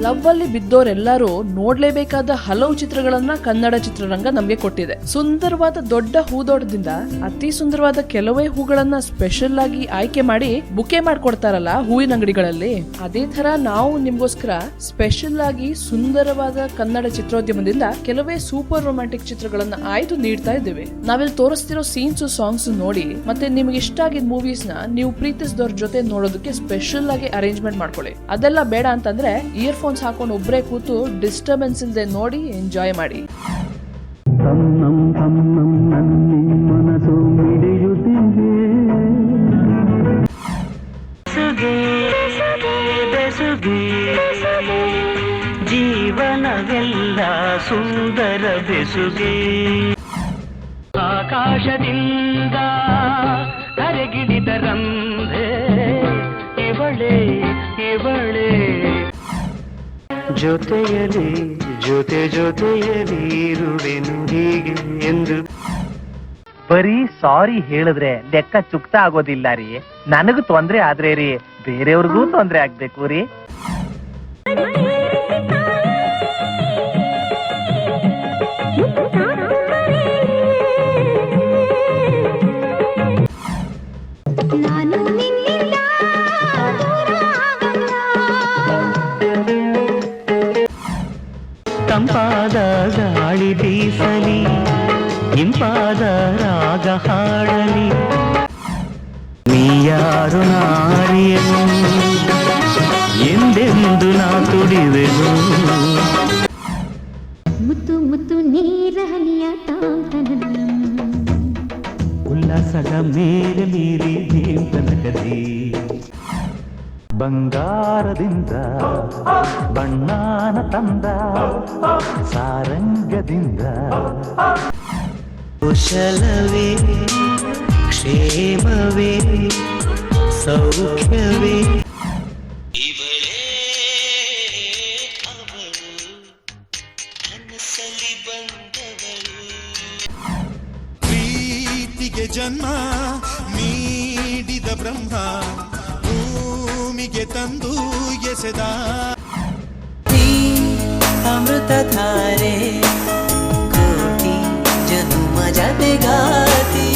ಲವ್ವಲ್ಲಿ ಬಿದ್ದೋರೆಲ್ಲರೂ ನೋಡ್ಲೇಬೇಕಾದ ಹಲವು ಚಿತ್ರಗಳನ್ನ ಕನ್ನಡ ಚಿತ್ರರಂಗ ನಮ್ಗೆ ಕೊಟ್ಟಿದೆ. ಸುಂದರವಾದ ದೊಡ್ಡ ಹೂದೋಟದಿಂದ ಅತಿ ಸುಂದರವಾದ ಕೆಲವೇ ಹೂಗಳನ್ನ ಸ್ಪೆಷಲ್ ಆಗಿ ಆಯ್ಕೆ ಮಾಡಿ ಬುಕೆ ಮಾಡ್ಕೊಡ್ತಾರಲ್ಲ ಹೂವಿನ ಅಂಗಡಿಗಳಲ್ಲಿ, ಅದೇ ತರ ನಾವು ನಿಮ್ಗೋಸ್ಕರ ಸ್ಪೆಷಲ್ ಆಗಿ ಸುಂದರವಾದ ಕನ್ನಡ ಚಿತ್ರೋದ್ಯಮದಿಂದ ಕೆಲವೇ ಸೂಪರ್ ರೊಮ್ಯಾಂಟಿಕ್ ಚಿತ್ರಗಳನ್ನ ಆಯ್ದು ನೀಡ್ತಾ ಇದ್ದೇವೆ. ನಾವಿಲ್ಲಿ ತೋರಿಸ್ತಿರೋ ಸೀನ್ಸ್ ಸಾಂಗ್ಸ್ ನೋಡಿ ಮತ್ತೆ ನಿಮ್ಗೆ ಇಷ್ಟ ಆಗಿದ್ ಮೂವೀಸ್ ನ ನೀವು ಪ್ರೀತಿಸಿದವ್ರ ಜೊತೆ ನೋಡೋದಕ್ಕೆ ಸ್ಪೆಷಲ್ ಆಗಿ ಅರೇಂಜ್ಮೆಂಟ್ ಮಾಡ್ಕೊಳ್ಳಿ. ಅದೆಲ್ಲ ಬೇಡ ಅಂತಂದ್ರೆ ಇಯರ್ಫೋನ್ಸ್ ಹಾಕೊಂಡು ಒಬ್ರೇ ಕೂತು ಡಿಸ್ಟರ್ಬೆನ್ಸ್ ಇಲ್ಲದೆ ನೋಡಿ ಎಂಜಾಯ್ ಮಾಡಿ. ಜೀವನವೆಲ್ಲ ಸುಂದರ ಬೆಸುಗೆ, ಆಕಾಶದಿಂದ ಕರೆಗಿಳಿದರಂತೆ ಇವಳೇ ಇವಳೇ, ಜೊತೆಯಲಿ ಜೊತೆಯಲಿ ಇರುವೆನು ಹೀಗೆ ಎಂದು. ಬರೀ ಸಾರಿ ಹೇಳಿದ್ರೆ ಲೆಕ್ಕ ಚುಕ್ತ ಆಗೋದಿಲ್ಲ ರೀ. ನನಗೂ ತೊಂದ್ರೆ ಆದ್ರೆ ರೀ ಬೇರೆಯವ್ರಿಗೂ ತೊಂದ್ರೆ ಆಗ್ಬೇಕು ರೀ. ತಂಪಾದ ಗಾಳಿ ಬೀಸಲಿ, ಇಂಪಾದ ರಾಗ ಹಾಡಲಿ, ನೀಯಾರು ನಾರಿಯನು ಎಂದೆಂದು ನಾ ತುಡಿವೆನು. ಮುತ್ತು ಮುತ್ತು ನೀರಹನಿಯ ತಾಂತನ ಉಲ್ಲಾಸದ ಮೇಲೆ ಮೀರಿ ತನಕದಿ, ಬಂಗಾರದಿಂದ ಬಣ್ಣಾನ ತಂದ ಸಾರಂಗದಿಂದ, ಕುಶಲವೇ ಕ್ಷೇಮವೇ ಸೌಖ್ಯವೇ, ಇವಳೇ ಅವಳು ಕನಸಲ್ಲಿ ಬಂದವಳು. ಪ್ರೀತಿಗೆ ಜನ್ಮ ನೀಡಿದ ಬ್ರಹ್ಮ ಭೂಮಿಗೆ ತಂದು ಎಸೆದ ಅಮೃತ ಧಾರೆ ಕೋಟಿ ಜನುಮ ಜತೆಗಾತಿ.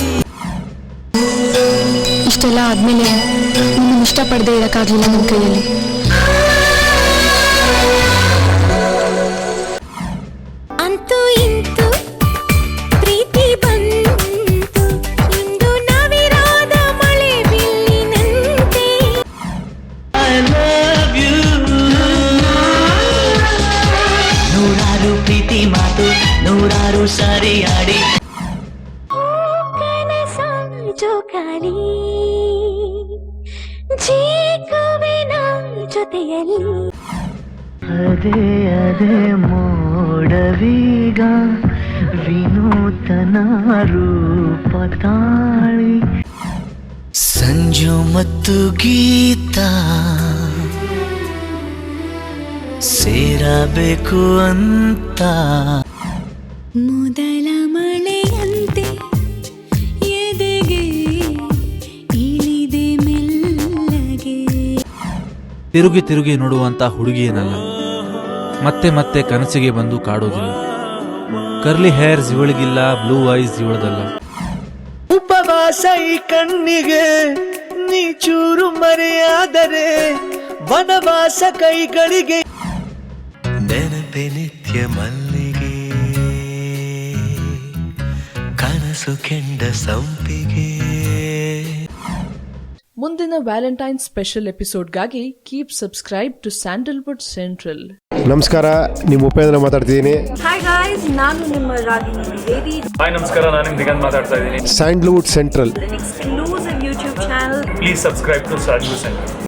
ಇಷ್ಟೆಲ್ಲ ಆದ್ಮೇಲೆ ನಿಮ್ಮನ್ನು ಇಷ್ಟಪಡದೆ ಇರಕ್ಕಾಗ್ಲಿಲ್ಲ ನನ್ನ ಕೈಯಲ್ಲಿ. ಅಂತೂ ಇಂತು ಪ್ರೀತಿ ಬಂತು, ಇಂದು ನವಿರಾದ ಮಳೆ ಬಿಲ್ಲಿನಂತೆ. I love you. ನೂರಾರು ಪ್ರೀತಿ ಮಾತು ನೂರಾರು ಸಾರಿ ಆಡಿ, ಕನಸ ಜೋಕಾಲಿ ಜೀಕುವಿನ ಜೊತೆಯಲ್ಲಿ. ಅದೇ ಅದೇ ಮೋಡವೀಗ ವಿನೂತನ ರೂಪ ತಾಳಿ, ಸಂಜು ಮತ್ತು ಗೀತಾ ಸೇರಬೇಕು ಅಂತ. ಮೊದಲ ಮಳೆಯಂತೆ ಎದೆಗೆ ಇಳಿದೆ ಮೆಲ್ಲಗೆ. ತಿರುಗಿ ತಿರುಗಿ ನೋಡುವಂತ ಹುಡುಗಿಯೇನಲ್ಲ, ಮತ್ತೆ ಮತ್ತೆ ಕನಸಿಗೆ ಬಂದು ಕಾಡೋದಿಲ್ಲ. ಕರ್ಲಿ ಹೇರ್ಸ್ ಇವಳಿಗಿಲ್ಲ, ಬ್ಲೂ ಐಸ್ ಇವಳದಲ್ಲ. ಉಪವಾಸ ಈ ಕಣ್ಣಿಗೆ ನೀ ಚೂರು ಮರೆಯಾದರೆ ವನವಾಸ ಕೈಗಳಿಗೆ. ನೆನಪೆ ನಿತ್ಯ ಮಲ್ಲಿಗೆ ಕನಸು ಕೆಂಡ ಸಂಪಿಗೆ. ಮುಂದಿನ ವ್ಯಾಲೆಂಟೈನ್ ಸ್ಪೆಷಲ್ ಎಪಿಸೋಡ್ಗಾಗಿ keep subscribe to Sandalwood Central. ನಮಸ್ಕಾರ, ನಿಮ್ಮ ಉಪೇಂದ್ರ ಮಾತಾಡ್ತಿದ್ದೀನಿ. ಹಾಯ್ ಗಾಯ್ಸ್, ನಾನು ನಿಮ್ಮ ರಾಗಿಣಿ ದ್ವಿವೇದಿ. ಹಾಯ್ ನಮಸ್ಕಾರ, ನಾನು ನಿಮ್ಮ ದಿಗಂತ್ ಮಾತಾಡ್ತಾ ಇದ್ದೀನಿ. Sandalwood Central exclusive YouTube channel. Please subscribe to Sandalwood central.